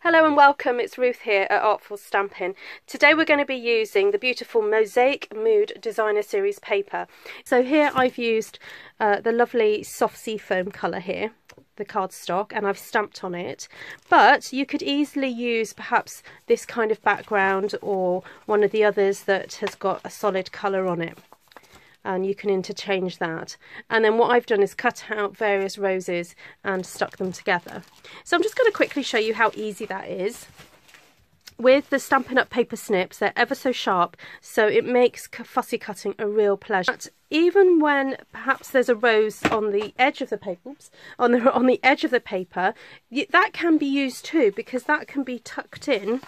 Hello and welcome, it's Ruth here at Artful Stampin'. Today we're going to be using the beautiful Mosaic Mood Designer Series paper. So here I've used the lovely soft seafoam colour here, the cardstock, and I've stamped on it. But you could easily use perhaps this kind of background or one of the others that has got a solid colour on it. And you can interchange that. And then what I've done is cut out various roses and stuck them together. So I'm just going to quickly show you how easy that is. With the Stampin' Up paper snips, they're ever so sharp, so it makes fussy cutting a real pleasure. But even when perhaps there's a rose on the edge of the paper, on the edge of the paper, that can be used too, because that can be tucked in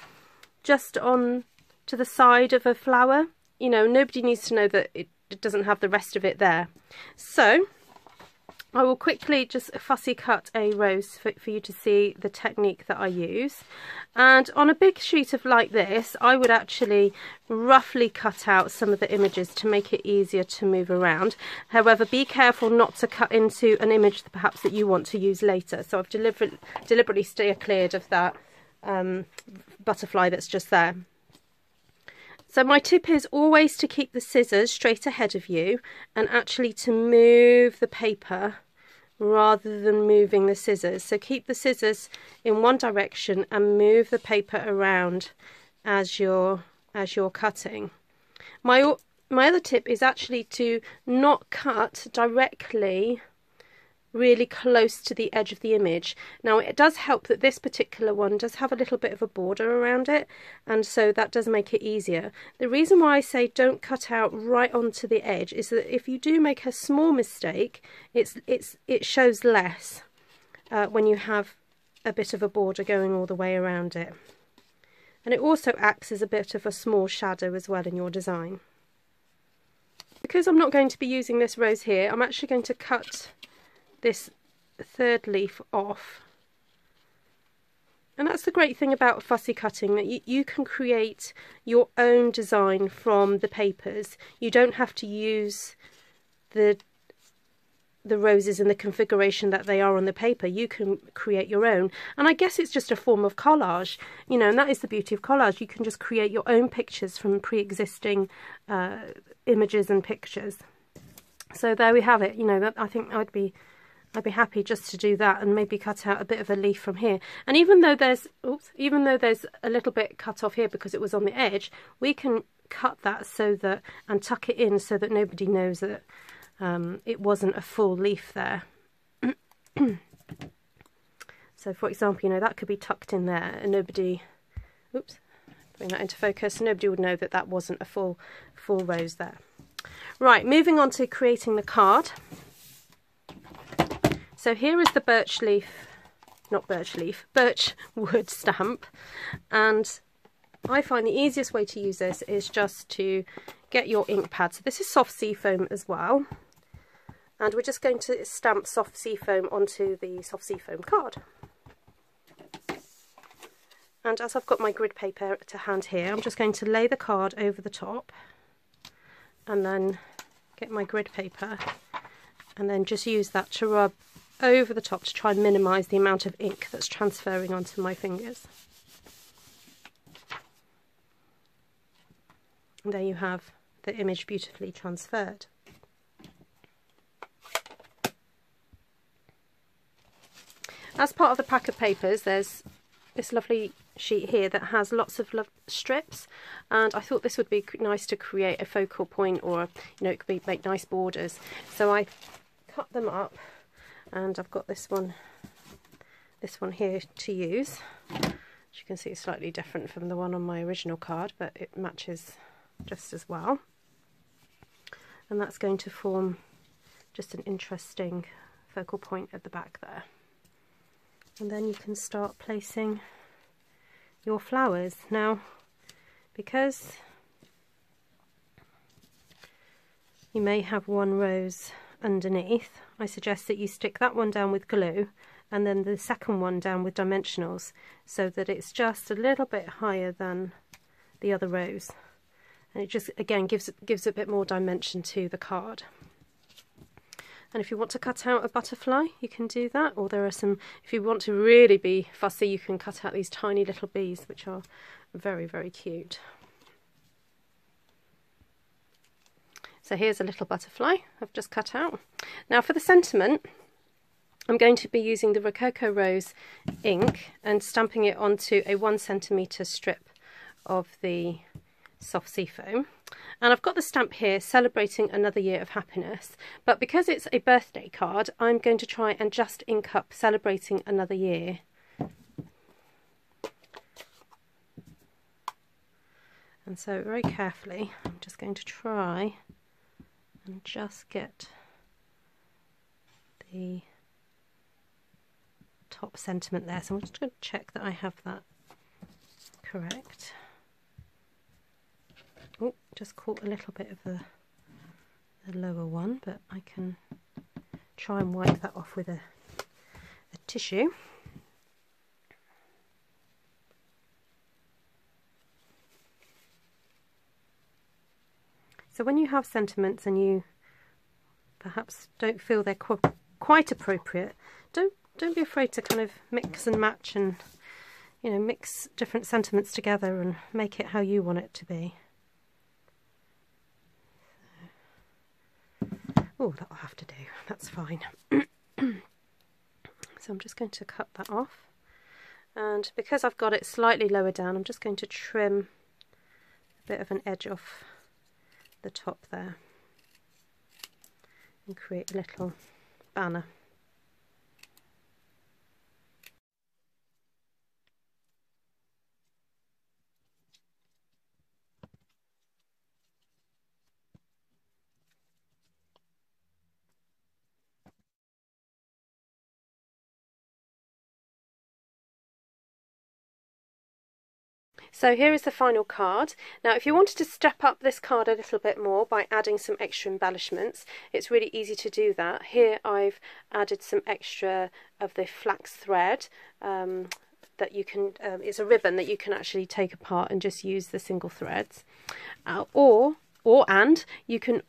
just on to the side of a flower. You know, nobody needs to know that it doesn't have the rest of it there. So I will quickly just fussy cut a rose for you to see the technique that I use. And on a big sheet of like this, I would actually roughly cut out some of the images to make it easier to move around. However, be careful not to cut into an image perhaps that you want to use later. So I've deliberately steer cleared of that butterfly that's just there. So my tip is always to keep the scissors straight ahead of you and actually to move the paper rather than moving the scissors. So keep the scissors in one direction and move the paper around as you're cutting. My other tip is actually to not cut directly really close to the edge of the image. Now it does help that this particular one does have a little bit of a border around it, and so that does make it easier. The reason why I say don't cut out right onto the edge is that if you do make a small mistake, it shows less when you have a bit of a border going all the way around it. And it also acts as a bit of a small shadow as well in your design. Because I'm not going to be using this rose here, I'm actually going to cut this third leaf off. And that's the great thing about fussy cutting, that you can create your own design from the papers. You don't have to use the roses in the configuration that they are on the paper. You can create your own, and I guess it's just a form of collage, you know, and that is the beauty of collage. You can just create your own pictures from pre-existing images and pictures. So there we have it. You know, that I think I'd be happy just to do that and maybe cut out a bit of a leaf from here. And even though there's a little bit cut off here because it was on the edge, we can cut that so that, and tuck it in so that nobody knows that it wasn't a full leaf there. So for example, you know, that could be tucked in there and nobody, oops, bring that into focus, nobody would know that that wasn't a full rose there. Right, moving on to creating the card. So here is the birch wood stamp, and I find the easiest way to use this is just to get your ink pad. So this is soft seafoam as well, and we're just going to stamp soft seafoam onto the soft seafoam card. And as I've got my grid paper to hand here, I'm just going to lay the card over the top and then get my grid paper and then just use that to rub over the top to try and minimise the amount of ink that's transferring onto my fingers. And there you have the image beautifully transferred. As part of the pack of papers, there's this lovely sheet here that has lots of strips, and I thought this would be nice to create a focal point, or you know, it could make nice borders. So I cut them up, and I've got this one here to use. As you can see, it's slightly different from the one on my original card, but it matches just as well. And that's going to form just an interesting focal point at the back there. And then you can start placing your flowers. Now, because you may have one rose underneath, I suggest that you stick that one down with glue and then the second one down with dimensionals, so that it's just a little bit higher than the other rose, and it just again gives a bit more dimension to the card. And if you want to cut out a butterfly, you can do that. Or there are some, if you want to really be fussy, you can cut out these tiny little bees, which are very, very cute. So here's a little butterfly I've just cut out. Now for the sentiment, I'm going to be using the Rococo Rose ink and stamping it onto a 1 centimetre strip of the soft sea foam. And I've got the stamp here, celebrating another year of happiness, but because it's a birthday card, I'm going to try and just ink up celebrating another year. And so very carefully, I'm just going to try and just get the top sentiment there. So I'm just going to check that I have that correct. Oh, just caught a little bit of the lower one, but I can try and wipe that off with a tissue. So when you have sentiments and you perhaps don't feel they're quite appropriate, don't be afraid to kind of mix and match and, you know, mix different sentiments together and make it how you want it to be. Oh, that'll have to do, that's fine. So I'm just going to cut that off, and because I've got it slightly lower down, I'm just going to trim a bit of an edge off the top there and create a little banner. So here is the final card. Now if you wanted to step up this card a little bit more by adding some extra embellishments, it's really easy to do that. Here I've added some extra of the flax thread that you can, it's a ribbon that you can actually take apart and just use the single threads. Or you can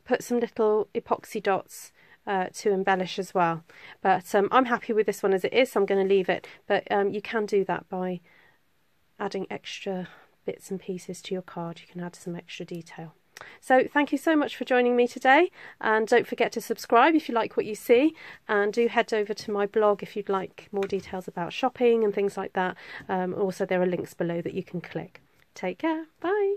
put some little epoxy dots to embellish as well. But I'm happy with this one as it is, so I'm going to leave it. But you can do that by adding extra bits and pieces to your card. You can add some extra detail. So thank you so much for joining me today, and don't forget to subscribe if you like what you see, and do head over to my blog if you'd like more details about shopping and things like that. Also there are links below that you can click. Take care, bye.